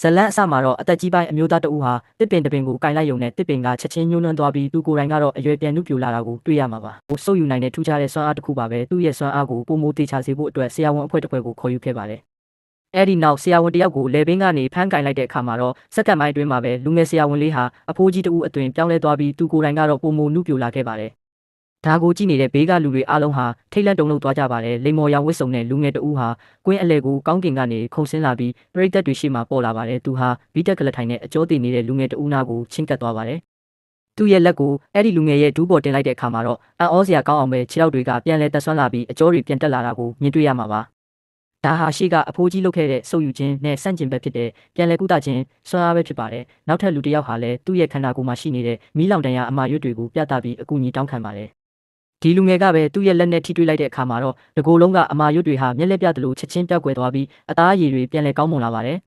ဇလန်အစမှာတော့အသက်ကြီးပိုင်းအမျိုးသားတဦးဟာတစ်ပင်တပင်ကိုကင်လိုက်ယုံနဲ့တစ်ပင်ကချက်ချင်းညှိုးနှွမ်းသွားပြီးသူကိုယ်တိုင်ကတော့အရွယ်ပြန်နုပြိုလာတာကိုတွေ့ရမှာပါ။ဟိုစုပ်ယူနိုင်တဲ့ထူးခြားတဲ့စွမ်းအားတစ်ခုပါပဲ။သူ့ရဲ့စွမ်းအားကိုပုံမိုတေချာစေဖို့အတွက်ဆရာဝန်အဖွဲ့တစ်ဖွဲ့ကိုခေါ်ယူခဲ့ပါတယ်။အဲဒီနောက်ဆရာဝန်တယောက်ကိုလေဘင်းကနေဖမ်းကင်လိုက်တဲ့အခါမှာတော့စက္ကန့်ပိုင်းအတွင်းမှာပဲလူငယ်ဆရာဝန်လေးဟာအဖိုးကြီးတဦးအသွင်ပြောင်းလဲသွားပြီးသူကိုယ်တိုင်ကတော့ပုံမိုနုပြိုလာခဲ့ပါတယ်။ဒါကိုကြည့်နေတဲ့ဘေးကလူတွေအားလုံးဟာထိတ်လန့်တုန်လှုပ်သွားကြပါတယ်။လိမ္မော်ရောင်ဝတ်စုံနဲ့လူငယ်တဦးဟာကွင်းအလဲကိုကောင်းကင်ကနေခုန်ဆင်းလာပြီးပရိသတ်တွေရှေ့မှာပေါ်လာပါတယ်။သူဟာဘီတက်ကလထိုင်နဲ့အကျော်တည်နေတဲ့လူငယ်တဦးနာကိုချင်းကပ်သွားပါတယ်။သူ့ရဲ့လက်ကိုအဲ့ဒီလူငယ်ရဲ့ဒူးပေါ်တင်လိုက်တဲ့အခါမှာတော့အံ့ဩစရာကောင်းအောင်ပဲခြေထောက်တွေကပြန်လဲတက်ဆွမ်းလာပြီးအကျော်တွေပြန်တက်လာတာကိုမြင်တွေ့ရမှာပါ။ဒါဟာရှေ့ကအဖိုးကြီးလုပ်ခဲ့တဲ့စုပ်ယူခြင်းနဲ့ဆန့်ကျင်ဘက်ဖြစ်တဲ့ပြန်လဲကုသခြင်းစွမ်းအားပဲဖြစ်ပါတယ်။နောက်ထပ်လူတစ်ယောက်ဟာလည်းသူ့ရဲ့ခန္ဓာကိုယ်မှာရှိနေတဲ့မီးလောင်တန်ရာအမာရွတ်တွေကိုပြသပြီးအကူအညီတောင်းခံပါတယ်။ဒီလူငယ်ကပဲသူ့ရဲ့လက်နဲ့ထိတွေ့လိုက်တဲ့အခါမှာတော့တကိုယ်လုံးကအမာရွတ်တွေဟာမျက်လက်ပြသလိုချက်ချင်းပြောက်ကွယ်သွားပြီးအသားအရည်တွေပြန်လဲကောင်းမွန်လာပါတယ်။